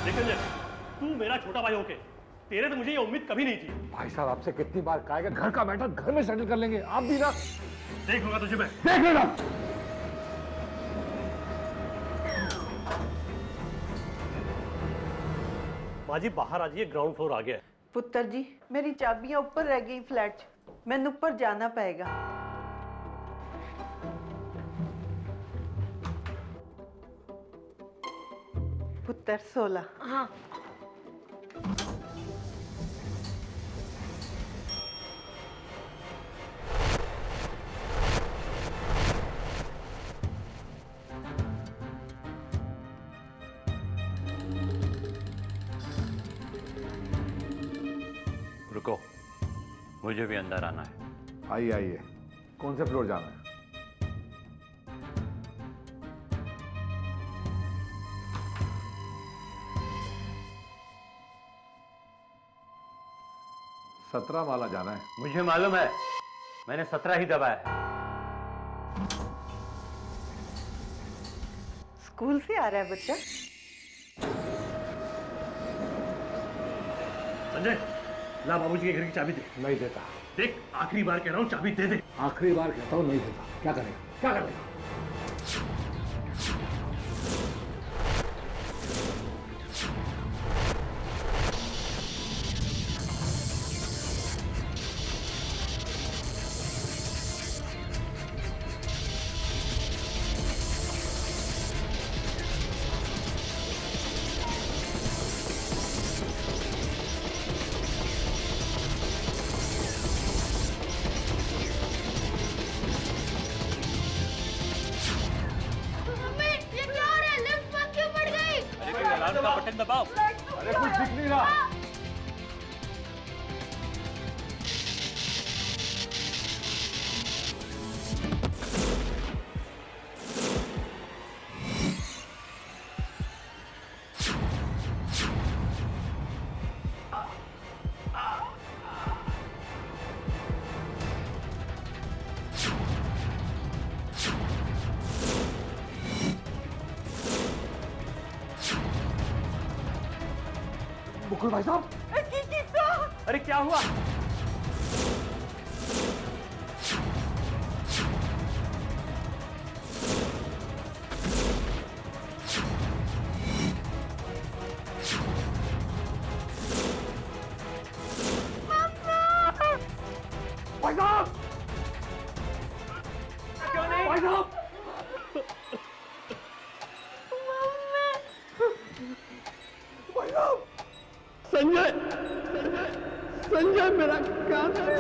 लेकिन तू मेरा छोटा भाई होके तेरे तो मुझे ये उम्मीद कभी नहीं थी। भाई साहब आपसे कितनी बार कहा है कि घर का मैटर घर में सेटल कर लेंगे, आप भी ना। देख लूंगा तुझे मैं। देख लेना। माँ जी बाहर आ जाइए, ग्राउंड फ्लोर आ गया है। पुत्र जी मेरी चाबियां ऊपर रह गई फ्लैट च, मैंने ऊपर जाना पड़ेगा। पुत्र 16। हाँ रुको, मुझे भी अंदर आना है। आइए आइए, कौन से फ्लोर जाना है? सत्रह वाला जाना है। मुझे मालूम है, मैंने 17 ही दबाया है। स्कूल से आ रहा है बच्चा? संजय ला बाबूजी के घर की चाबी दे। नहीं देता। देख आखिरी बार कह रहा हूँ, चाबी दे दे। आखिरी बार कहता हूं नहीं देता। क्या करेगा, क्या करेगा? मम्मी ये क्या हो रहा है? लिफ्ट बंद क्यों पड़ गई? अलार्म का बटन दबाओ। अरे कुछ दिख नहीं रहा। मुकुल भाई साहब, अरे क्या हुआ? भाई साहब, क्यों नहीं? भाई साहब, भाई साहब। संजय, संजय मेरा कान है।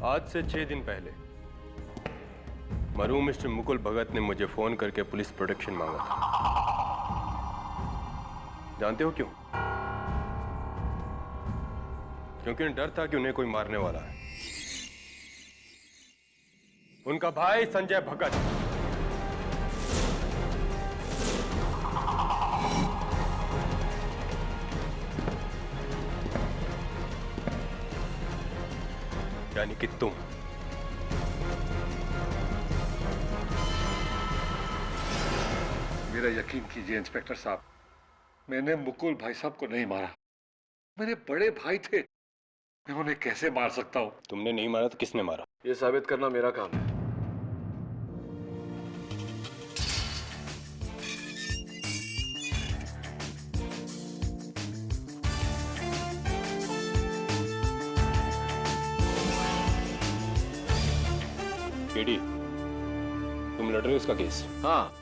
आज से 6 दिन पहले मरहूम मिस्टर मुकुल भगत ने मुझे फोन करके पुलिस प्रोटेक्शन मांगा था। जानते हो क्यों? क्योंकि उन्हें डर था कि उन्हें कोई मारने वाला है। उनका भाई संजय भगत यानी कि तुम। मेरा यकीन कीजिए इंस्पेक्टर साहब, मैंने मुकुल भाई साहब को नहीं मारा। मेरे बड़े भाई थे, मैं उन्हें कैसे मार सकता हूँ? तुमने नहीं मारा तो किसने मारा? ये साबित करना मेरा काम है। केडी, तुम लड़ रहे हो इसका केस? हाँ,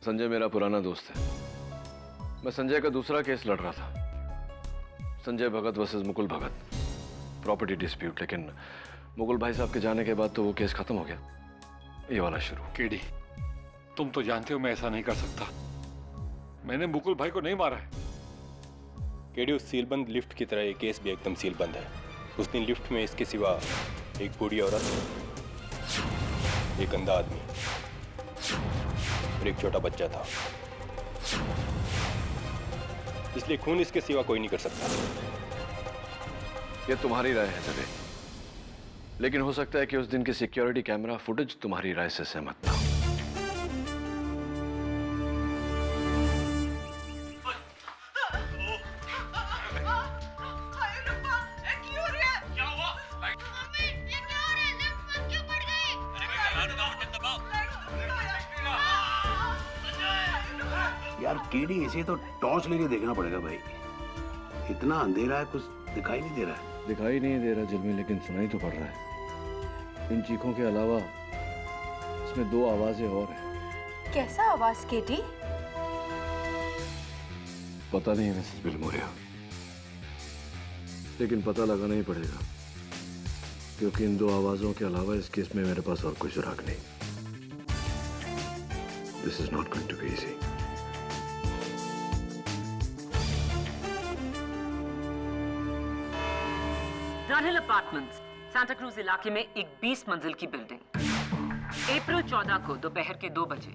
संजय मेरा पुराना दोस्त है। मैं संजय का दूसरा केस लड़ रहा था, संजय भगत वर्सेस मुकुल भगत, प्रॉपर्टी डिस्प्यूट। लेकिन मुकुल भाई साहब के जाने के बाद तो वो केस खत्म हो गया, ये वाला शुरू। केडी, तुम तो जानते हो मैं ऐसा नहीं कर सकता। मैंने मुकुल भाई को नहीं मारा है। केडी, उस सीलबंद लिफ्ट की तरह ये केस भी एकदम सीलबंद है। उस दिन लिफ्ट में इसके सिवा एक बूढ़ी औरत, एक अंधा आदमी और एक छोटा बच्चा था। इसलिए खून इसके सिवा कोई नहीं कर सकता। ये तुम्हारी राय है जबे, लेकिन हो सकता है कि उस दिन की सिक्योरिटी कैमरा फुटेज तुम्हारी राय से सहमत था। मम्मी ये क्या हो रहा है? लिफ्ट बंद क्यों पड़ गई? यार केडी, इसे तो टॉर्च लेके देखना पड़ेगा भाई। इतना अंधेरा है, कुछ दिखाई नहीं दे रहा है। दिखाई नहीं दे रहा जिलमे, लेकिन सुनाई तो पड़ रहा है। इन चीखों के अलावा इसमें दो आवाजें और हैं। कैसा आवाज केटी? पता नहीं मिसेस बिलमोरिया, लेकिन पता लगाना ही पड़ेगा, क्योंकि इन दो आवाजों के अलावा इस केस में मेरे पास और कोई सुराग नहीं। This is not going to be easy. Dunhill apartments, Santacruz इलाके में एक 20 मंजिल की बिल्डिंग। अप्रैल 14 को दोपहर के 2 बजे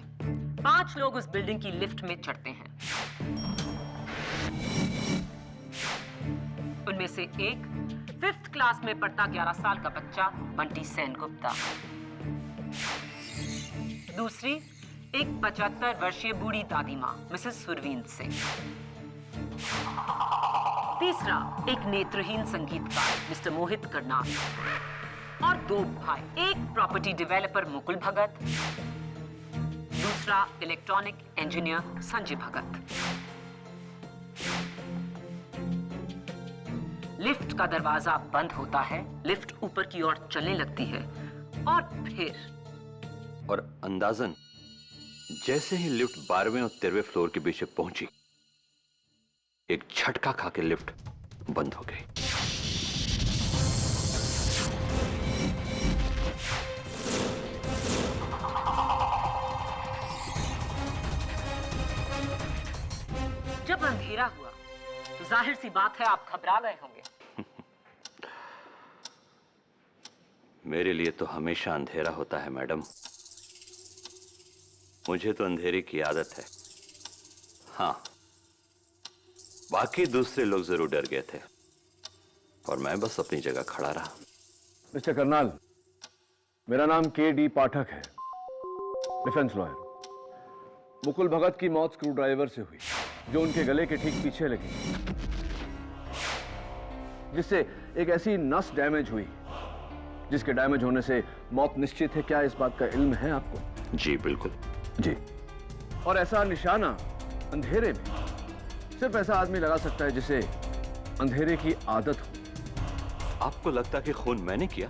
5 लोग उस बिल्डिंग की लिफ्ट में चढ़ते हैं। उनमें से एक 5th क्लास में पढ़ता 11 साल का बच्चा बंटी सेन गुप्ता, दूसरी एक 75 वर्षीय बूढ़ी दादी मां मिसेस सुरवीन सिंह, तीसरा एक नेत्रहीन संगीतकार मिस्टर मोहित करनाल, और 2 भाई, एक प्रॉपर्टी डेवलपर मुकुल भगत, दूसरा इलेक्ट्रॉनिक इंजीनियर संजय भगत। लिफ्ट का दरवाजा बंद होता है, लिफ्ट ऊपर की ओर चलने लगती है और फिर और अंदाजन जैसे ही लिफ्ट 12वें और 13वें फ्लोर के बीच में पहुंची, एक झटका खा के लिफ्ट बंद हो गई। जब अंधेरा हुआ तो जाहिर सी बात है आप घबरा गए होंगे। मेरे लिए तो हमेशा अंधेरा होता है मैडम, मुझे तो अंधेरे की आदत है। हाँ, बाकी दूसरे लोग जरूर डर गए थे और मैं बस अपनी जगह खड़ा रहा। मिस्टर करनाल, मेरा नाम के.डी. पाठक है, डिफेंस लॉयर। मुकुल भगत की मौत स्क्रू ड्राइवर से हुई, जो उनके गले के ठीक पीछे लगी, जिससे एक ऐसी नस डैमेज हुई जिसके डैमेज होने से मौत निश्चित है। क्या इस बात का इल्म है आपको? जी बिल्कुल। जी। और ऐसा निशाना अंधेरे में सिर्फ ऐसा आदमी लगा सकता है जिसे अंधेरे की आदत हो। आपको लगता कि खून मैंने किया?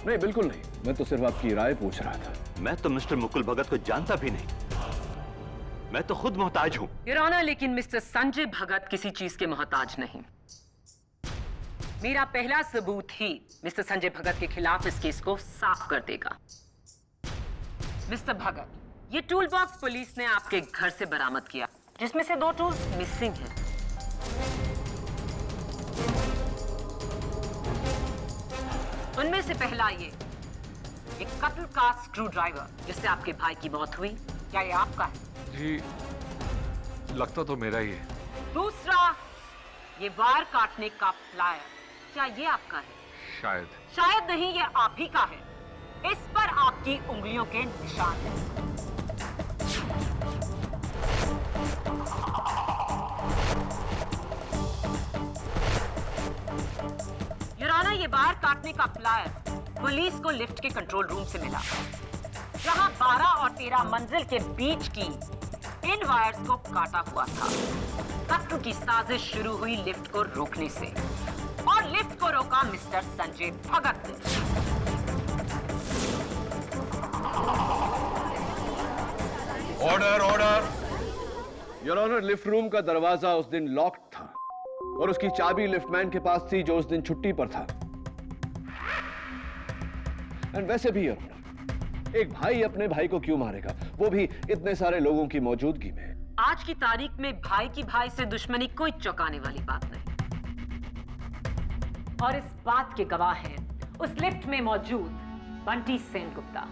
नहीं, बिल्कुल नहीं। मैं तो सिर्फ आपकी राय पूछ रहा था। मैं तो मिस्टर मुकुल भगत को जानता भी नहीं, मैं तो खुद मोहताज हूं। योर ऑनर, लेकिन मिस्टर संजय भगत किसी चीज के मोहताज नहीं। मेरा पहला सबूत ही मिस्टर संजय भगत के खिलाफ इस केस को साफ कर देगा। मिस्टर भगत, ये टूल बॉक्स पुलिस ने आपके घर से बरामद किया, जिसमें से 2 टूल्स मिसिंग हैं। उनमें से पहला ये एक कत्ल का स्क्रू ड्राइवर, जिससे आपके भाई की मौत हुई, क्या ये आपका है? जी, लगता तो मेरा ही है। दूसरा ये वायर काटने का प्लायर, क्या ये आपका है? शायद। शायद नहीं, ये आप ही का है। इस पर आपकी उंगलियों के निशान हैं। काटने का फ्लायर पुलिस को लिफ्ट के कंट्रोल रूम से मिला, जहां 12 और 13 मंजिल के बीच की इन वायर्स को काटा हुआ था। कत्ल की साजिश शुरू हुई लिफ्ट को रोकने से, और लिफ्ट को रोका मिस्टर संजय भगत ने। Order order. Your honour, lift room का दरवाजा उस दिन लॉक्ड था और उसकी चाबी लिफ्टमैन के पास थी जो उस दिन छुट्टी पर था। एंड वैसे भी योर ऑनर, एक भाई अपने भाई को क्यों मारेगा, वो भी इतने सारे लोगों की मौजूदगी में। आज की तारीख में भाई की भाई से दुश्मनी कोई चौंकाने वाली बात नहीं, और इस बात के गवाह हैं उस लिफ्ट में मौजूद बंटी सेनगुप्ता।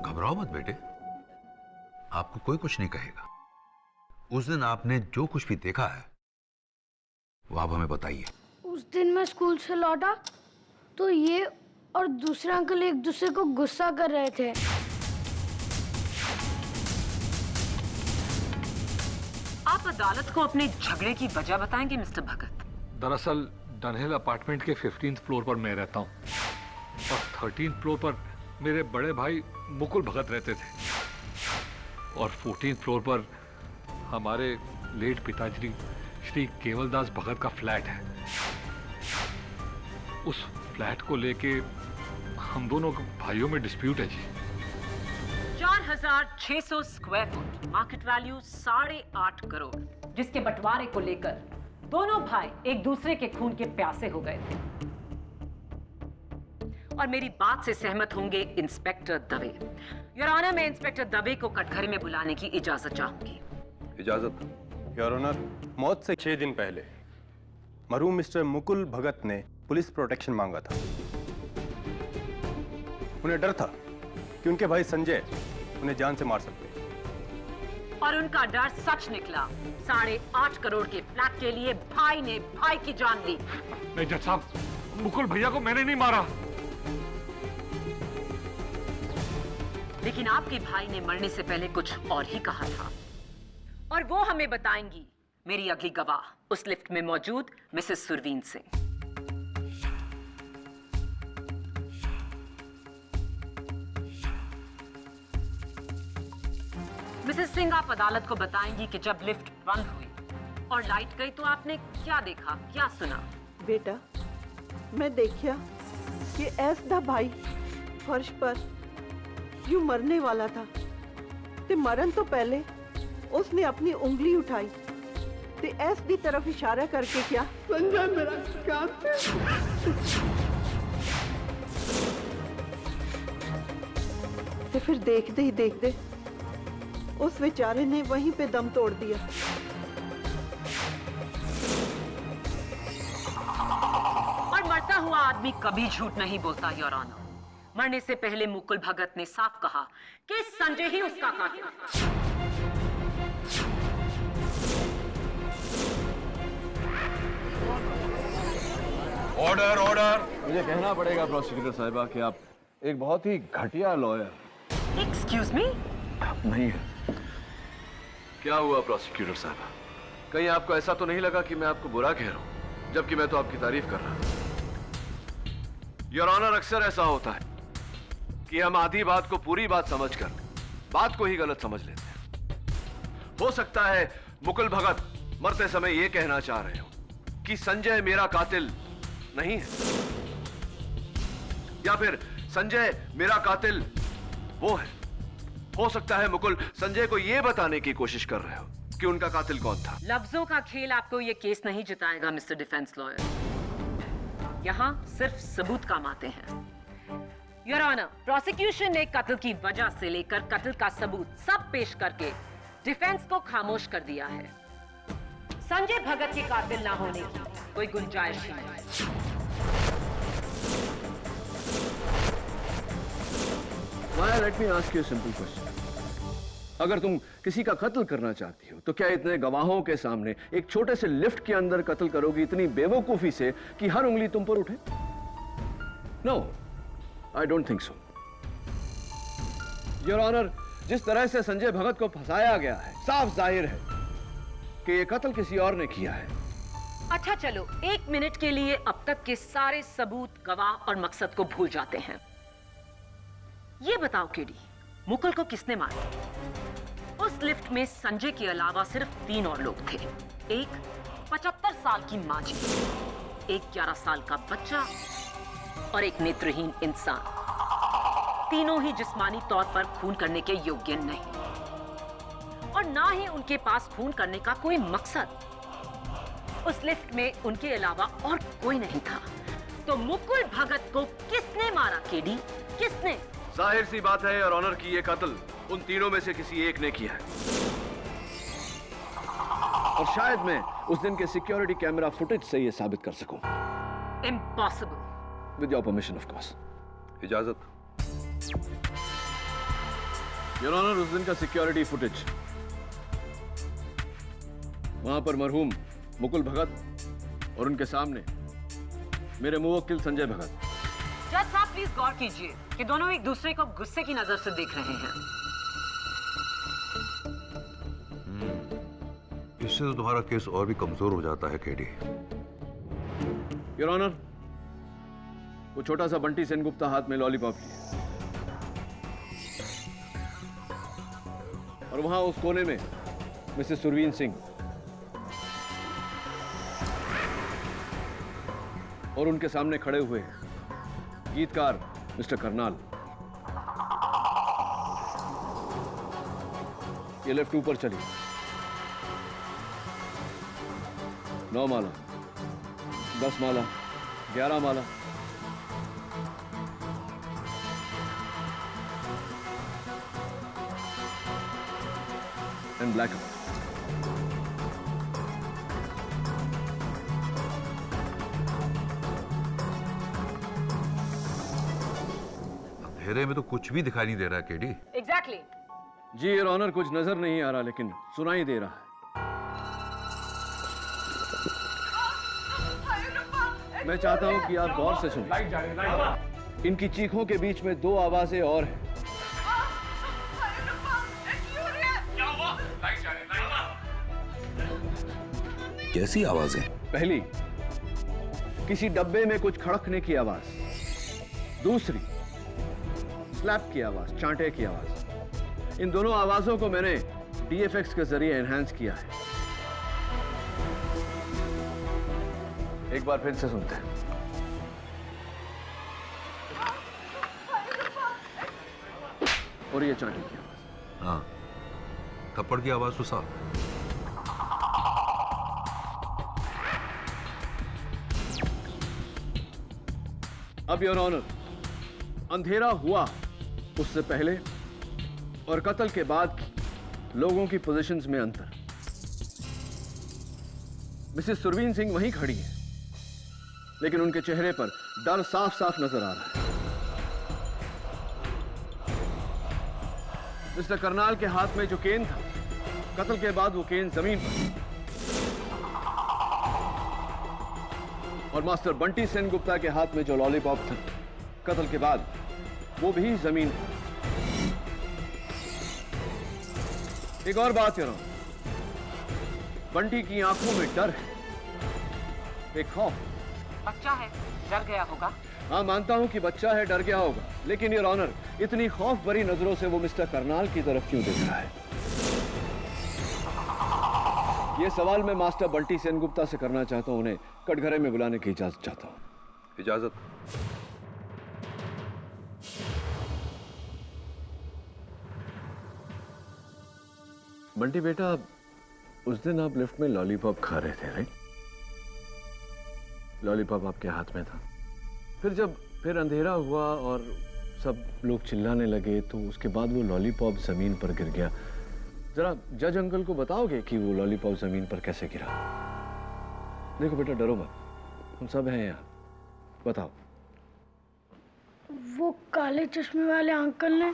घबराओ मत बेटे, आपको कोई कुछ नहीं कहेगा। उस दिन आपने जो कुछ भी देखा है वो आप हमें बताइए। उस दिन मैं स्कूल से लौटा तो ये और दूसरा अंकल एक दूसरे को गुस्सा कर रहे थे। आप अदालत को अपने झगड़े की वजह बताएंगे मिस्टर भगत? दरअसल डनहिल अपार्टमेंट के 15th फ्लोर पर मैं रहता हूँ और 13th फ्लोर पर मेरे बड़े भाई मुकुल भगत रहते थे, और 14th फ्लोर पर हमारे लेट पिताजी श्री केवलदास भगत का फ्लैट है। उस फ्लैट को लेके हम दोनों भाइयों में डिस्प्यूट है जी। 4600 square foot, market value 8.5 crore, जिसके बंटवारे को लेकर दोनों भाई एक दूसरे के खून के प्यासे हो गए थे। और मेरी बात से सहमत होंगे इंस्पेक्टर दवे। योर ऑनर, मैं इंस्पेक्टर दवे को कटघरे में बुलाने की इजाजत चाहूंगी। इजाजत। योर ऑनर, मौत से 6 दिन पहले मरहूम मिस्टर मुकुल भगत ने पुलिस प्रोटेक्शन मांगा था। उन्हें डर था कि उनके भाई संजय उन्हें जान से मार सकते हैं। और उनका डर सच निकला। 8.5 करोड़ के फ्लैट के लिए भाई ने भाई की जान ली। नहीं जज साहब, मुकुल भैया को मैंने नहीं मारा। लेकिन आपके भाई ने मरने से पहले कुछ और ही कहा था, और वो हमें बताएंगी मेरी अगली गवाह, उस लिफ्ट में मौजूद मिसेस सुरवीन सिंह। मिसेस सिंह, आप अदालत को बताएंगी कि जब लिफ्ट बंद हुई और लाइट गई तो आपने क्या देखा, क्या सुना? बेटा, मैं देखा कि ऐस दा भाई फर्श पर यूं मरने वाला था, ते मरन तो पहले उसने अपनी उंगली उठाई ते ऐस दी तरफ इशारा करके क्या, संजय मेरा कातिल। ते फिर देखते ही देखते उस बेचारे ने वहीं पे दम तोड़ दिया। और मरता हुआ आदमी कभी झूठ नहीं बोलता योर ऑनर। मरने से पहले मुकुल भगत ने साफ कहा कि संजय ही उसका कातिल था। Order order. मुझे कहना पड़ेगा प्रोसिक्यूटर साहिबा कि आप एक बहुत ही घटिया लॉयर। Excuse me? नहीं है। क्या हुआ प्रोसिक्यूटर साहिबा? कहीं आपको ऐसा तो नहीं लगा कि मैं आपको बुरा कह रहा हूं, जबकि मैं तो आपकी तारीफ कर रहा हूं? योर ऑनर, अक्सर ऐसा होता है कि हम आधी बात को पूरी बात समझकर बात को ही गलत समझ लेते हैं। हो सकता है मुकुल भगत मरते समय यह कहना चाह रहे हो कि संजय मेरा कातिल नहीं है, या फिर संजय मेरा कातिल वो है। हो सकता है मुकुल संजय को यह बताने की कोशिश कर रहे हो कि उनका कातिल कौन था। लफ्जों का खेल आपको यह केस नहीं जिताएगा मिस्टर डिफेंस लॉयर। यहां सिर्फ सबूत काम आते हैं। योर ऑनर, प्रोसिक्यूशन ने कत्ल की वजह से लेकर कत्ल का सबूत सब पेश करके डिफेंस को खामोश कर दिया है। संजय भगत के कातिल ना होने की कोई गुंजाइश ही नहीं। Well, let me ask you a simple question. अगर तुम किसी का कत्ल करना चाहती हो तो क्या इतने गवाहों के सामने एक छोटे से लिफ्ट के अंदर कत्ल करोगी इतनी बेवकूफी से कि हर उंगली तुम पर उठे? No, I don't think so. Your honour, जिस तरह से संजय भगत को फंसाया गया है, साफ जाहिर है कि यह कत्ल किसी और ने किया है। अच्छा चलो, 1 मिनट के लिए अब तक के सारे सबूत, गवाह और मकसद को भूल जाते हैं। ये बताओ केडी, मुकुल को किसने मारा? उस लिफ्ट में संजय के अलावा सिर्फ 3 और लोग थे। एक 75 साल की माँ जी, एक 11 साल का बच्चा और एक नेत्रहीन इंसान। तीनों ही जिस्मानी तौर पर खून करने के योग्य नहीं और ना ही उनके पास खून करने का कोई मकसद। उस लिफ्ट में उनके अलावा और कोई नहीं था। तो मुकुल भगत को किसने मारा केडी? किसने? जाहिर सी बात है और ऑनर की ये कत्ल उन तीनों में से किसी एक ने किया है। और शायद मैं उस दिन के सिक्योरिटी कैमरा फुटेज से ये साबित कर सकूं। Impossible. With your permission of course. इजाजत। योर ऑनर, उस दिन का सिक्योरिटी फुटेज, वहां पर मरहूम मुकुल भगत और उनके सामने मेरे मुवक्किल संजय भगत। जज साहब प्लीज गौर कीजिए कि दोनों एक दूसरे को गुस्से की नजर से देख रहे हैं। इससे तो तुम्हारा केस और भी कमजोर हो जाता है केडी। योर ऑनर, वो छोटा सा बंटी सेनगुप्ता हाथ में लॉलीपॉप लिए और वहां उस कोने में मिसेस सुरवीन सिंह और उनके सामने खड़े हुए गीतकार मिस्टर करनाल। ये लेफ्ट ऊपर चली, 9 माला, 10 माला, 11 माला, एंड ब्लैक। अंधेरे में तो कुछ भी दिखाई नहीं दे रहा है केडी। एग्जैक्टली। जी योर ऑनर, कुछ नजर नहीं आ रहा लेकिन सुनाई दे रहा है। मैं चाहता हूं कि आप गौर से सुनिए। इनकी चीखों के बीच में 2 आवाजें और हैं। कैसी आवाजें? पहली, किसी डब्बे में कुछ खड़कने की आवाज। दूसरी, स्लैप की आवाज, चांटे की आवाज। इन दोनों आवाजों को मैंने डीएफएक्स के जरिए एनहांस किया है। एक बार फिर से सुनते हैं। और ये चांटे की आवाज। हाँ, थप्पड़ की आवाज तो साफ। अब योर ऑनर, अंधेरा हुआ उससे पहले और कत्ल के बाद लोगों की पोजीशंस में अंतर। मिसेस सुरवीन सिंह वहीं खड़ी है लेकिन उनके चेहरे पर डर साफ साफ नजर आ रहा है। मिस्टर करनाल के हाथ में जो केन था, कत्ल के बाद वो केन जमीन पर, और मास्टर बंटी सेनगुप्ता के हाथ में जो लॉलीपॉप था, कत्ल के बाद वो भी जमीन पर। एक और बात करो, बंटी की आंखों में डर है, एक खौफ। बच्चा है, डर गया होगा। हाँ, मानता हूं कि बच्चा है, डर गया होगा, लेकिन योर ऑनर, इतनी खौफ भरी नजरों से वो मिस्टर करनाल की तरफ क्यों देख रहा है? ये सवाल मैं मास्टर बंटी सेनगुप्ता से करना चाहता हूं। उन्हें कटघरे में बुलाने की इजाजत चाहता हूं। इजाजत। बंटी बेटा, उस दिन आप लिफ्ट में लॉलीपॉप खा रहे थे, राइट? लॉलीपॉप आपके हाथ में था। फिर अंधेरा हुआ और सब लोग चिल्लाने लगे, तो उसके बाद वो लॉलीपॉप जमीन पर गिर गया। जरा जज अंकल को बताओगे कि वो लॉलीपॉप जमीन पर कैसे गिरा? देखो बेटा, डरो मत, हम सब हैं यहाँ, बताओ। वो काले चश्मे वाले अंकल ने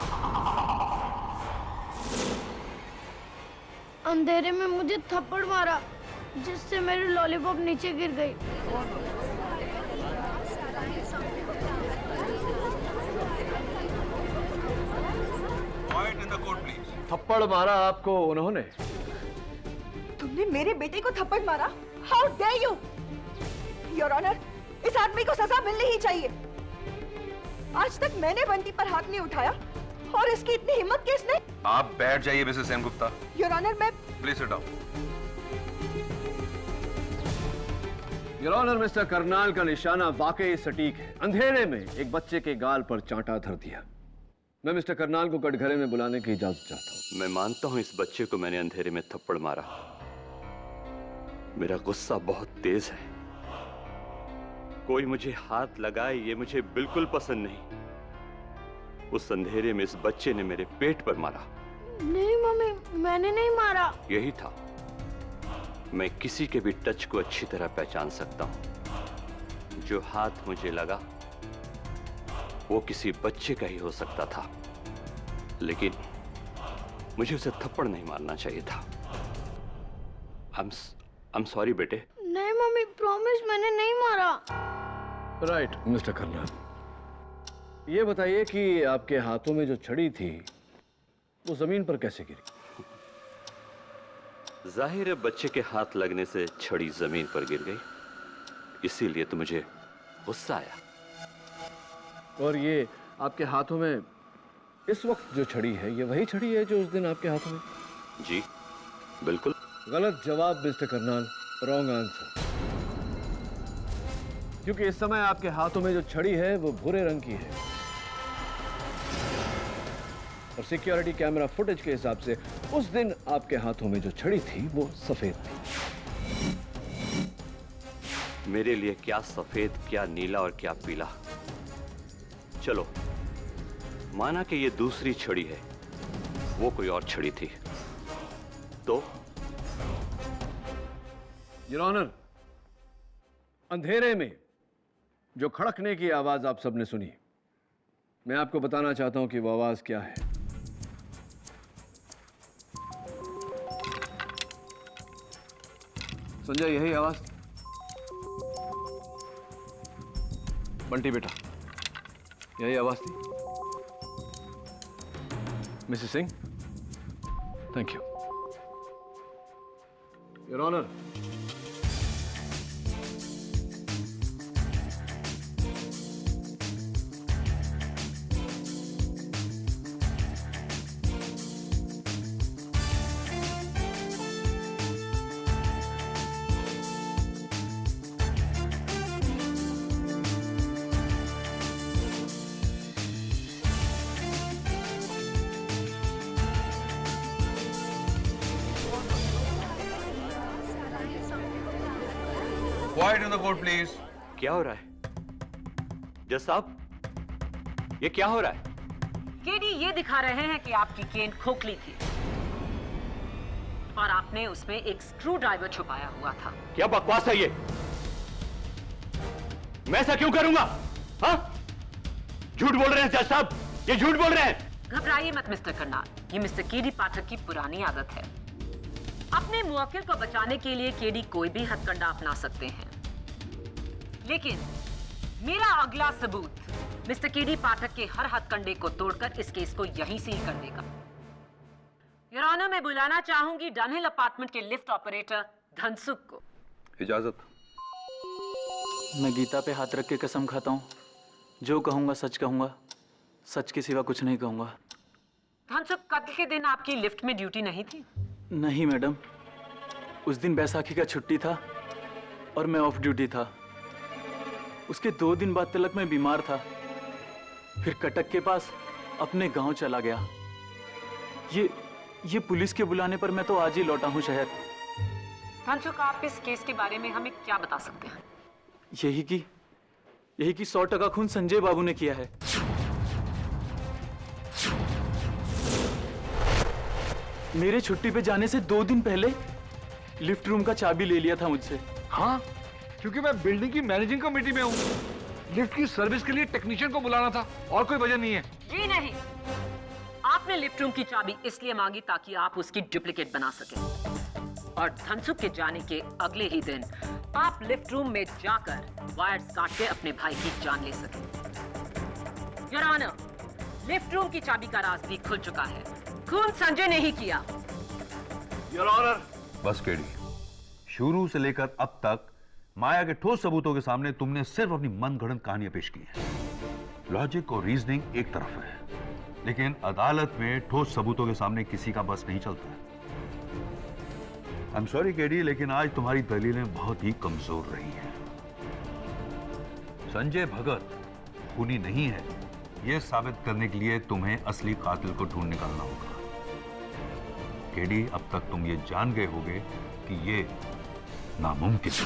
अंधेरे में मुझे थप्पड़ मारा जिससे मेरी लॉलीपॉप नीचे गिर गई। थप्पड़ मारा आपको उन्होंने? तुमने मेरे बेटे को थप्पड़ मारा? How dare you! Your honour, इस आदमी को सजा मिलनी ही चाहिए। आज तक मैंने बंटी पर हाथ नहीं उठाया और इसकी इतनी हिम्मत किसने? आप बैठ जाइए मिसेस सेनगुप्ता। योर ऑनर, मैं please sit down. Your honour, mister Karnal का निशाना वाकई सटीक है। अंधेरे में एक बच्चे के गाल पर चांटा धर दिया। मैं मिस्टर करनाल को कटघरे में बुलाने की इजाजत चाहता हूं। मैं मानता हूं इस बच्चे को मैंने अंधेरे में थप्पड़ मारा। मेरा गुस्सा बहुत तेज है। कोई मुझे हाथ लगाए ये मुझे बिल्कुल पसंद नहीं। उस अंधेरे में इस बच्चे ने मेरे पेट पर मारा। नहीं मम्मी, मैंने नहीं मारा। यही था। मैं किसी के भी टच को अच्छी तरह पहचान सकता हूं। जो हाथ मुझे लगा वो किसी बच्चे का ही हो सकता था, लेकिन मुझे उसे थप्पड़ नहीं मारना चाहिए था। I'm sorry बेटे। नहीं मम्मी, प्रॉमिस मैंने नहीं मारा। राइट मिस्टर करनाल, ये बताइए कि आपके हाथों में जो छड़ी थी वो जमीन पर कैसे गिरी? जाहिर है बच्चे के हाथ लगने से छड़ी जमीन पर गिर गई, इसीलिए तो मुझे गुस्सा आया। और ये आपके हाथों में इस वक्त जो छड़ी है, ये वही छड़ी है जो उस दिन आपके हाथों में? जी बिल्कुल। गलत जवाब मिस्टर करनाल, रॉन्ग आंसर। क्योंकि इस समय आपके हाथों में जो छड़ी है वो भूरे रंग की है और सिक्योरिटी कैमरा फुटेज के हिसाब से उस दिन आपके हाथों में जो छड़ी थी वो सफेद थी। मेरे लिए क्या सफेद, क्या नीला और क्या पीला। चलो माना कि ये दूसरी छड़ी है, वो कोई और छड़ी थी तो? योर ऑनर, अंधेरे में जो खड़कने की आवाज आप सबने सुनी, मैं आपको बताना चाहता हूं कि वो आवाज क्या है। संजय, यही आवाज? बंटी बेटा, यही आवाज थी? Mrs Singh, thank you. Your honour, Quiet in the court, please. क्या हो रहा है जज साहब? ये क्या हो रहा है? केडी ये दिखा रहे हैं कि आपकी केन खोखली थी और आपने उसमें एक स्क्रू ड्राइवर छुपाया हुआ था। क्या बकवास है ये? मैं ऐसा क्यों करूंगा? हाँ? झूठ बोल रहे हैं जज साहब, ये झूठ बोल रहे हैं। घबराइए मत मिस्टर करनाल, ये मिस्टर केडी पाठक की पुरानी आदत है। अपने मुवक्किल को बचाने के लिए केडी कोई भी हथकंडा अपना सकते हैं, लेकिन मेरा अगला सबूत मिस्टर केडी पाठक के हर हथकंडे को तोड़कर इस केस को यहीं से ही कर देगा। योर ऑनर, मैं बुलाना चाहूंगी डनहिल अपार्टमेंट के लिफ्ट ऑपरेटर धनसुख को। इजाजत। मैं गीता पे हाथ रख के कसम खाता हूँ, जो कहूँगा सच कहूँगा, सच के सिवा कुछ नहीं कहूँगा। धनसुख, कत्ल के दिन आपकी लिफ्ट में ड्यूटी नहीं थी? नहीं मैडम, उस दिन बैसाखी का छुट्टी था और मैं ऑफ ड्यूटी था। उसके 2 दिन बाद तलक मैं बीमार था, फिर कटक के पास अपने गांव चला गया। ये पुलिस के बुलाने पर मैं तो आज ही लौटा हूं शहर। धनसुख, आप इस केस के बारे में हमें क्या बता सकते हैं? यही कि 100% खून संजय बाबू ने किया है। मेरे छुट्टी पे जाने से 2 दिन पहले लिफ्ट रूम का चाबी ले लिया था मुझसे। हाँ, क्योंकि मैं बिल्डिंग की मैनेजिंग कमेटी में हूँ। लिफ्ट की सर्विस के लिए टेक्नीशियन को बुलाना था, और कोई वजह नहीं है। जी नहीं, आप आपने लिफ्ट रूम की चाबी इसलिए मांगी ताकि आप उसकी डुप्लीकेट बना सकें। और धनसुख के जाने के अगले ही दिन आप लिफ्ट रूम में जाकर वायर्स काट के अपने भाई की जान ले सके। योर ऑनर, लिफ्ट रूम की चाबी का राज भी खुल चुका है। खून संजय ने ही किया। Your honour. बस केडी, शुरू से लेकर अब तक माया के ठोस सबूतों के सामने तुमने सिर्फ अपनी मनगढ़ंत कहानियां पेश की हैं। लॉजिक और रीजनिंग एक तरफ है, लेकिन अदालत में ठोस सबूतों के सामने किसी का बस नहीं चलता। आई एम सॉरी केडी, लेकिन आज तुम्हारी दलीलें बहुत ही कमजोर रही हैं। संजय भगत खूनी नहीं है, यह साबित करने के लिए तुम्हें असली कातिल को ढूंढ निकालना होगा। केडी, अब तक तुम ये जान गए होगे कि ये नामुमकिन है।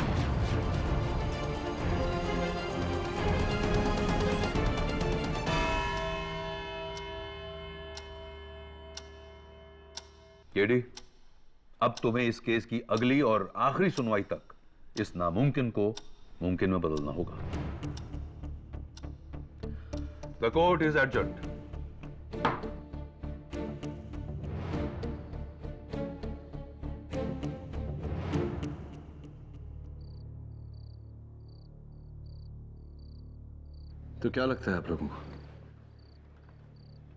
केडी, अब तुम्हें इस केस की अगली और आखिरी सुनवाई तक इस नामुमकिन को मुमकिन में बदलना होगा। The court is adjourned. तो क्या लगता है आप लोगों को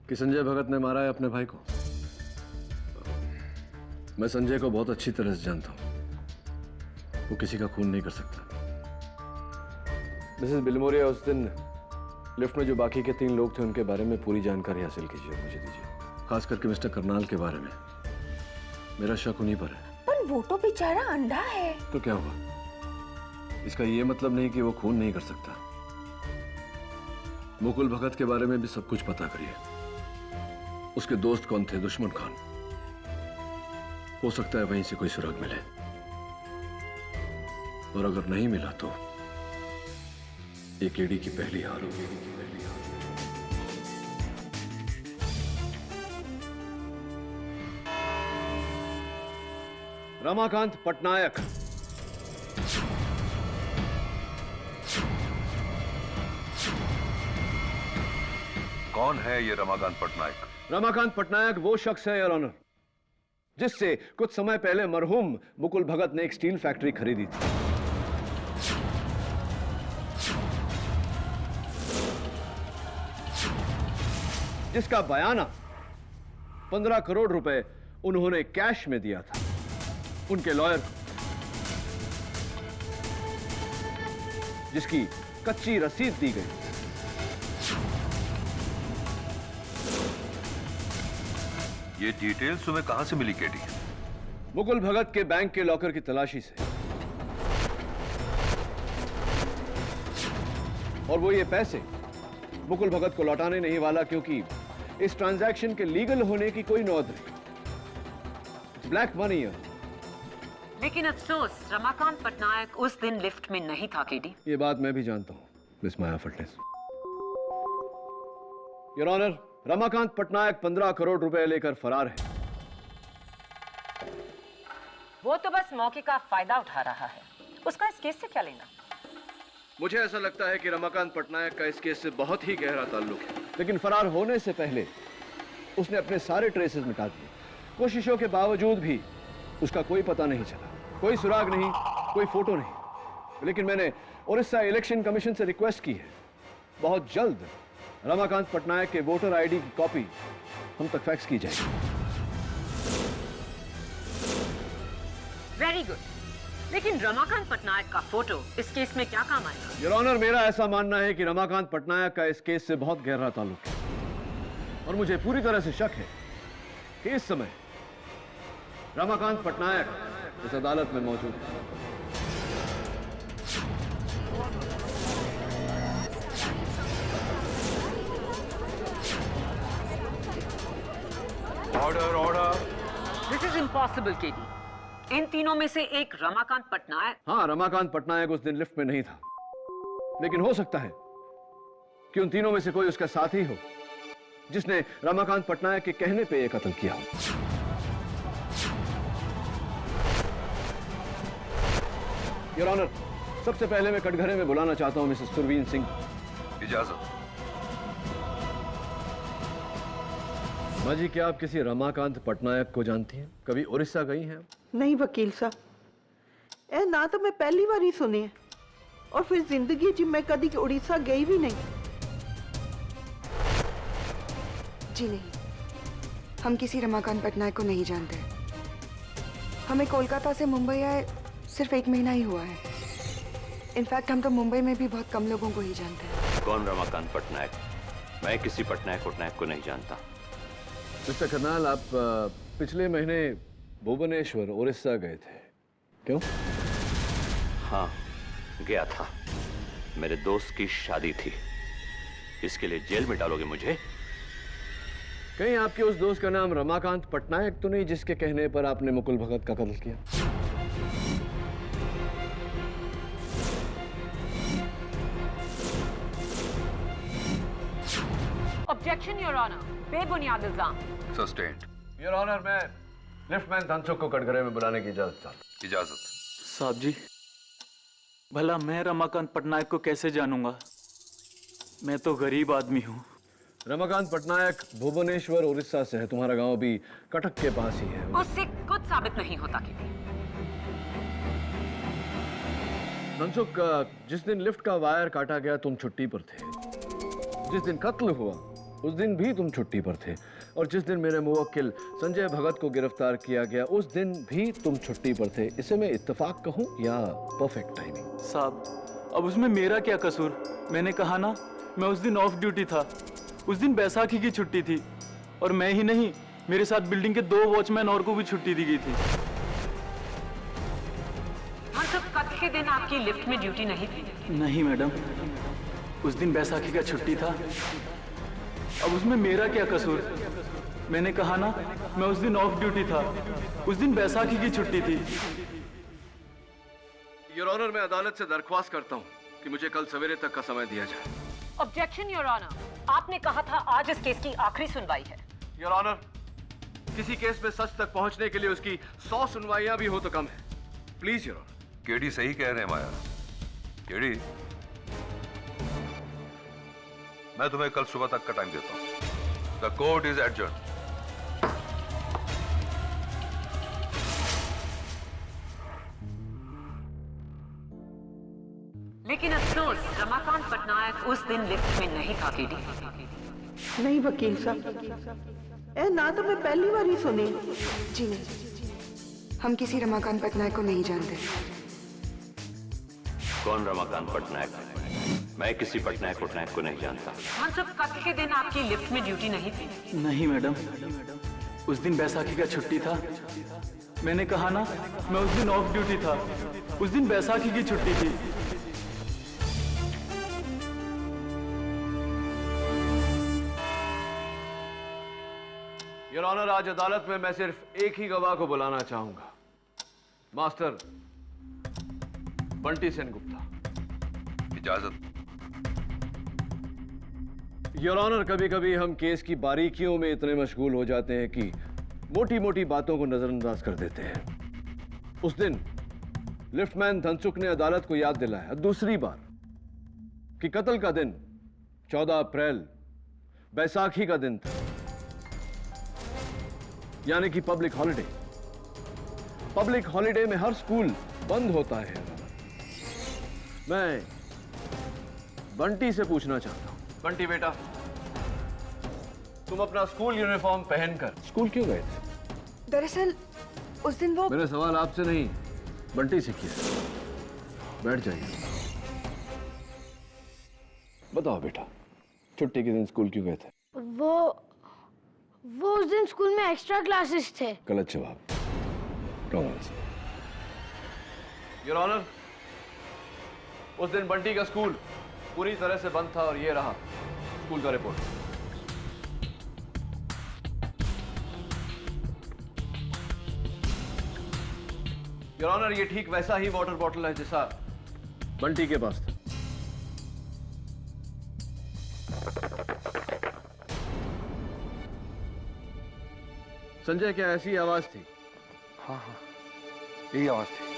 कि संजय भगत ने मारा है अपने भाई को? मैं संजय को बहुत अच्छी तरह से जानता हूं। वो किसी का खून नहीं कर सकता। मिसेस बिलमोरिया, उस दिन लिफ्ट में जो बाकी के 3 लोग थे उनके बारे में पूरी जानकारी हासिल कीजिए, मुझे दीजिए। खास करके मिस्टर करनाल के बारे में। मेरा शक उन्हीं पर है। पर वो तो बेचारा अंधा है। तो क्या हुआ? इसका ये मतलब नहीं कि वो खून नहीं कर सकता। मुकुल भगत के बारे में भी सब कुछ पता करिए। उसके दोस्त कौन थे? दुश्मन खान। हो सकता है वहीं से कोई सुराग मिले, और अगर नहीं मिला तो ये केडी की पहली हार होगी। रमाकांत पटनायक। कौन है ये रमाकांत पटनायक? रमाकांत पटनायक वो शख्स है, योर ऑनर, जिससे कुछ समय पहले मरहूम मुकुल भगत ने एक स्टील फैक्ट्री खरीदी थी। जिसका बयाना 15 करोड़ रुपए उन्होंने कैश में दिया था उनके लॉयर को, जिसकी कच्ची रसीद दी गई। ये डिटेल्स तुम्हें कहां से मिली केडी? मुकुल भगत के बैंक के लॉकर की तलाशी से। और वो ये पैसे मुकुल भगत को लौटाने नहीं वाला, क्योंकि इस ट्रांजैक्शन के लीगल होने की कोई नौद नहीं। ब्लैक मनी है। लेकिन अफसोस रमाकांत पटनायक उस दिन लिफ्ट में नहीं था केडी। ये बात मैं भी जानता हूं, miss Maya Phatnis. Your honour, Ramakant Patnaik 15 crore रुपए लेकर फरार है। वो तो बस मौके का फायदा उठा रहा है। उसका इस केस से क्या लेना? मुझे ऐसा लगता है कि रमाकांत पटनायक का इस केस से बहुत ही गहरा ताल्लुक है, लेकिन फरार होने से पहले उसने अपने सारे ट्रेसेस मिटा दिए। कोशिशों के बावजूद भी उसका कोई पता नहीं चला, कोई सुराग नहीं, कोई फोटो नहीं। लेकिन मैंने उड़ीसा इलेक्शन कमीशन से रिक्वेस्ट की है, बहुत जल्द रमाकांत पटनायक के वोटर आईडी की कॉपी हम तक फैक्स की जाएगी। Very good. लेकिन रमाकांत पटनायक का फोटो इस केस में क्या काम आएगा? योर ऑनर, मेरा ऐसा मानना है कि रमाकांत पटनायक का इस केस से बहुत गहरा ताल्लुक है, और मुझे पूरी तरह से शक है कि इस समय रमाकांत पटनायक इस अदालत में मौजूद है। Order, order. This is impossible KD. इन तीनों में से एक रमाकांत पटनायक। हाँ, रमाकांत पटनायक उस दिन लिफ्ट में नहीं था, लेकिन हो सकता है कि उन तीनों में से कोई उसका साथी हो जिसने रमाकांत पटनायक के कहने पे यह कत्ल किया हो। योर ऑनर, सबसे पहले मैं कटघरे में बुलाना चाहता हूं मिसेस सुरवीन सिंह। इजाजत। माँ जी, क्या आप किसी रमाकांत पटनायक को जानती हैं? कभी उड़ीसा गई हैं? नहीं वकील साहब, ए ना तो मैं पहली बार ही सुनी है और फिर जिंदगी जी मैं कभी उड़ीसा गई भी नहीं। जी नहीं, हम किसी रमाकांत पटनायक को नहीं जानते। हमें कोलकाता से मुंबई आए सिर्फ 1 महीना ही हुआ है। इनफैक्ट हम तो मुंबई में भी बहुत कम लोगों को ही जानते हैं। कौन रमाकांत पटनायक? मैं किसी पटनायक को नहीं जानता। मिस्टर करनाल, आप पिछले महीने भुवनेश्वर उड़ीसा गए थे, क्यों? हाँ, गया था। मेरे दोस्त की शादी थी। इसके लिए जेल में डालोगे मुझे? कहीं आपके उस दोस्त का नाम रमाकांत पटनायक तो नहीं, जिसके कहने पर आपने मुकुल भगत का कत्ल किया? ऑब्जेक्शन योर ऑनर, बेबुनियाद इल्जाम। सस्टेन्ड। योर ऑनर, मैं लिफ्टमैन धनसुख को कटघरे में बुलाने की इजाजत चाहता। इजाजत। साहब जी, भला मैं रमाकांत पटनायक को कैसे जानूंगा? मैं तो गरीब आदमी हूँ। रमाकांत पटनायक भुवनेश्वर उड़ीसा से है। तुम्हारा गांव भी कटक के पास ही है। उससे कुछ साबित नहीं होता किसी। धनसुख, जिस दिन लिफ्ट का वायर काटा गया तुम छुट्टी पर थे। जिस दिन कत्ल हुआ उस दिन भी तुम छुट्टी पर थे। और जिस दिन मेरे मुवक्किल संजय भगत को गिरफ्तार किया गया उस दिन भी तुम छुट्टी पर थे। इसे मैं इत्तेफाक कहूं या परफेक्ट टाइमिंग? साहब, अब उसमें मेरा क्या कसूर? मैंने कहा ना, मैं उस दिन ऑफ ड्यूटी था। उस दिन बैसाखी की छुट्टी थी और मैं ही नहीं, मेरे साथ बिल्डिंग के 2 वॉचमैन और को भी छुट्टी दी गई थी। हाँ, सब कत्ल के दिन आपकी लिफ्ट में ड्यूटी नहीं थी? नहीं मैडम, उस दिन बैसाखी का छुट्टी था। अब उसमें मेरा क्या कसूर? मैंने कहा ना, मैं उस दिन ऑफ ड्यूटी था। उस दिन बैसाखी की छुट्टी थी। योर ऑनर, मैं अदालत से दरख्वास्त करता हूं कि मुझे कल सवेरे तक का समय दिया जाए। ऑब्जेक्शन योर ऑनर, आपने कहा था आज इस केस की आखिरी सुनवाई है। योर ऑनर, किसी केस में सच तक पहुंचने के लिए उसकी 100 सुनवाइयां भी हो तो कम है। Please your honour. केडी सही कह रहे हैं माया। केडी, मैं तुम्हें कल सुबह तक का टाइम देता हूं। The court is adjourn. लेकिन अफसोस, रमाकांत पटनायक उस दिन लिफ्ट में नहीं था। केडी नहीं वकील साहब, ए ना तो मैं पहली बार ही सुनी। जी नहीं, हम किसी रमाकांत पटनायक को नहीं जानते। कौन रमाकांत पटनायक? मैं किसी पटनायक को नहीं जानता। हाँ, सब कत्ल के दिन आपकी लिफ्ट में ड्यूटी नहीं थी? नहीं मैडम, उस दिन बैसाखी का छुट्टी था। मैंने कहा ना, मैं उस दिन ऑफ ड्यूटी था। उस दिन बैसाखी की छुट्टी थी। योर ऑनर, आज अदालत में मैं सिर्फ एक ही गवाह को बुलाना चाहूंगा, मास्टर बंटी सेन गुप्ता। इजाजत। योर ऑनर, कभी कभी हम केस की बारीकियों में इतने मशगूल हो जाते हैं कि मोटी मोटी बातों को नजरअंदाज कर देते हैं। उस दिन लिफ्टमैन धनसुख ने अदालत को याद दिलाया दूसरी बार कि कत्ल का दिन 14 अप्रैल बैसाखी का दिन था, यानी कि पब्लिक हॉलिडे। पब्लिक हॉलिडे में हर स्कूल बंद होता है। मैं बंटी से पूछना चाहता हूं, बंटी बेटा, तुम अपना स्कूल यूनिफॉर्म पहनकर स्कूल क्यों गए थे? दरअसल उस दिन वो... मेरे सवाल आपसे नहीं, बंटी से किया। बैठ जाइए। बताओ बेटा, छुट्टी के दिन स्कूल क्यों गए थे? वो उस दिन स्कूल में एक्स्ट्रा क्लासेस थे। गलत जवाब। Wrong answer. योर ऑनर, उस दिन बंटी का स्कूल पूरी तरह से बंद था और ये रहा स्कूल का रिपोर्ट। योर ऑनर, ये ठीक वैसा ही वाटर बॉटल है जैसा बंटी के पास था। संजय, क्या ऐसी आवाज थी? हाँ हाँ, यही आवाज थी।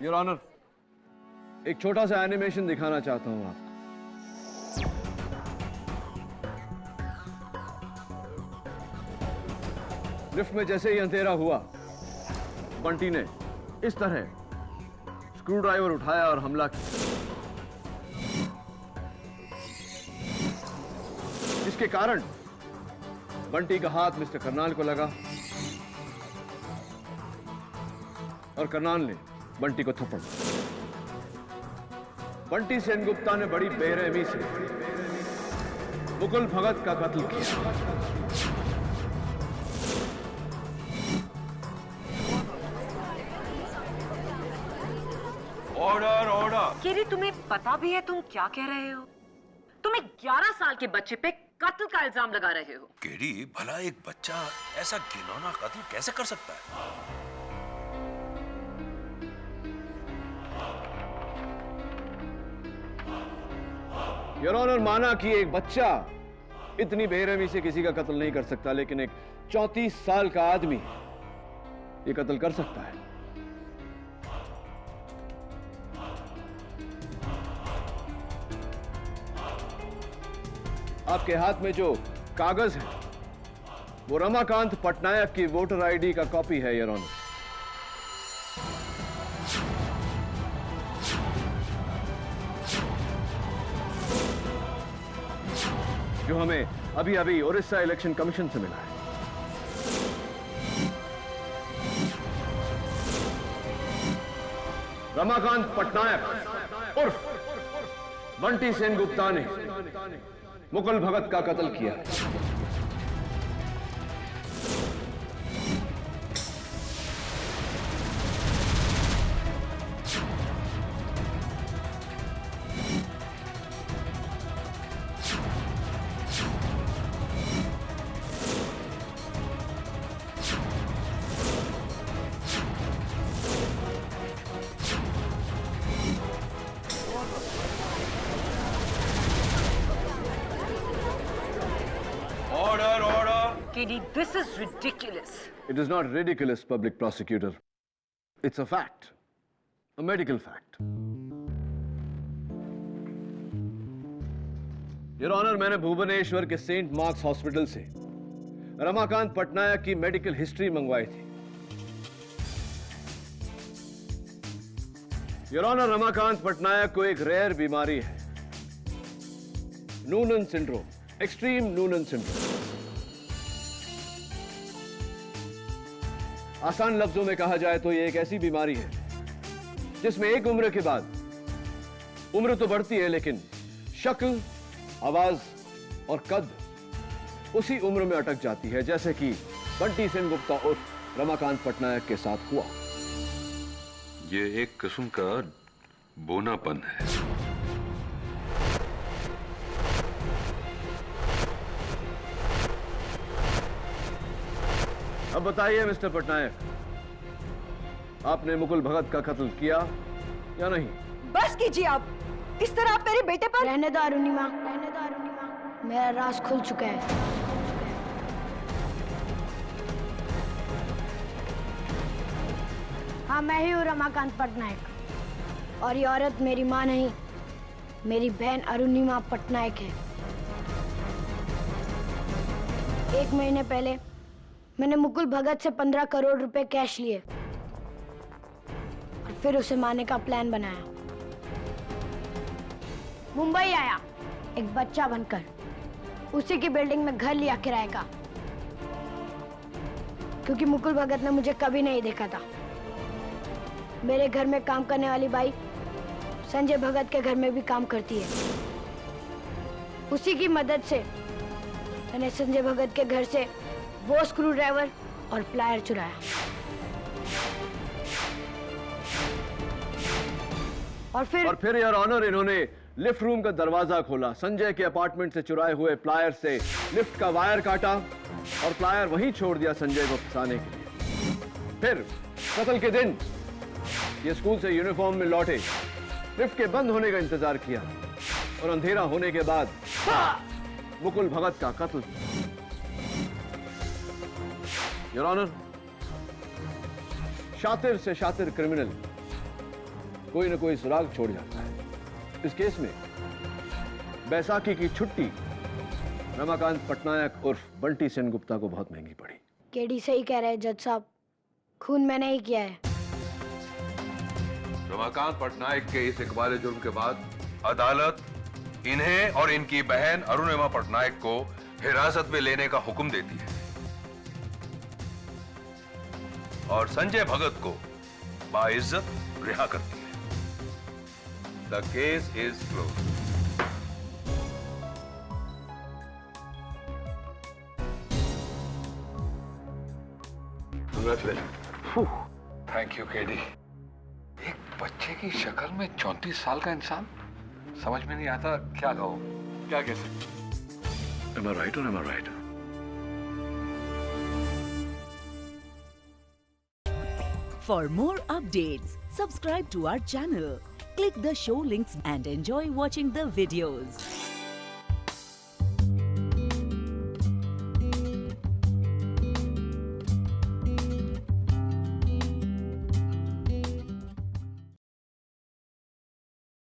योर ऑनर, एक छोटा सा एनिमेशन दिखाना चाहता हूं आपको। लिफ्ट में जैसे ही अंधेरा हुआ, बंटी ने इस तरह स्क्रू ड्राइवर उठाया और हमला किया, जिसके कारण बंटी का हाथ मिस्टर करनाल को लगा और करनाल ने बंटी को थप्पड़ मारा। बंटी सेनगुप्ता ने बड़ी बेरहमी से मुकुल भगत का कत्ल किया। Order order. केडी, तुम्हें पता भी है तुम क्या कह रहे हो? तुम एक 11 साल के बच्चे पे कत्ल का इल्जाम लगा रहे हो। केडी, भला एक बच्चा ऐसा घिनौना कत्ल कैसे कर सकता है? योर ऑनर, माना कि एक बच्चा इतनी बेरहमी से किसी का कत्ल नहीं कर सकता, लेकिन एक 34 साल का आदमी ये कत्ल कर सकता है। आपके हाथ में जो कागज है वो रमाकांत पटनायक की वोटर आईडी का कॉपी है योर ऑनर। जो हमें अभी अभी उड़ीसा इलेक्शन कमीशन से मिला है। रमाकांत पटनायक उर्फ बंटी सेनगुप्ता ने मुकुल भगत का कत्ल किया है। Katie, this is ridiculous. It is not ridiculous, public prosecutor. It's a fact. A medical fact. Your Honor, मैंने भुवनेश्वर के सेंट मार्क्स हॉस्पिटल से रमाकांत पटनायक की मेडिकल हिस्ट्री मंगवाई थी। Your Honor, रमाकांत पटनायक को एक रेयर बीमारी है, Noonan syndrome, extreme Noonan syndrome. आसान लफ्जों में कहा जाए तो ये एक ऐसी बीमारी है जिसमें एक उम्र के बाद उम्र तो बढ़ती है, लेकिन शक्ल, आवाज और कद उसी उम्र में अटक जाती है, जैसे कि बंटी सेनगुप्ता उर्फ रमाकांत पटनायक के साथ हुआ। ये एक किस्म का बोनापन है। अब बताइए मिस्टर पटनायक, आपने मुकुल भगत का कत्ल किया या नहीं? बस कीजिए आप। इस तरह आप मेरे बेटे पर। रहने दो अरुणिमा, रहने दो अरुणिमा। मेरा राज खुल चुका है। हाँ, मैं ही हूँ रमाकांत पटनायक, और ये औरत मेरी माँ नहीं, मेरी बहन अरुणिमा पटनायक है। 1 महीने पहले मैंने मुकुल भगत से 15 करोड़ रुपए कैश लिए और फिर उसे मारने का प्लान बनाया। मुंबई आया एक बच्चा बनकर, उसी की बिल्डिंग में घर लिया किराए का, क्योंकि मुकुल भगत ने मुझे कभी नहीं देखा था। मेरे घर में काम करने वाली बाई संजय भगत के घर में भी काम करती है। उसी की मदद से मैंने संजय भगत के घर से वो स्क्रू ड्राइवर और प्लायर चुराया, और फिर योर ऑनर, इन्होंने लिफ्ट रूम का दरवाजा खोला, संजय के अपार्टमेंट से चुराए हुए प्लायर से लिफ्ट का वायर काटा और प्लायर वहीं छोड़ दिया संजय को फंसाने के लिए। फिर कत्ल के दिन ये स्कूल से यूनिफॉर्म में लौटे, लिफ्ट के बंद होने का इंतजार किया और अंधेरा होने के बाद मुकुल भगत का कत्ल। योर ऑनर, शातिर से शातिर क्रिमिनल कोई न कोई सुराग छोड़ जाता है। इस केस में बैसाखी की छुट्टी रमाकांत पटनायक उर्फ बंटी सेनगुप्ता को बहुत महंगी पड़ी। केडी सही कह रहे हैं जज साहब, खून मैंने ही किया है। रमाकांत पटनायक के इस इकबाल जुर्म के बाद अदालत इन्हें और इनकी बहन अरुणिमा पटनायक को हिरासत में लेने का हुक्म देती है और संजय भगत को बाइज्जत रिहा करती है। The case is close. Thank you KD. एक बच्चे की शक्ल में 34 साल का इंसान, समझ में नहीं आता क्या कहूं, क्या कह सकते। Am I right or am I right? For more updates, subscribe to our channel, click the show links and enjoy watching the videos.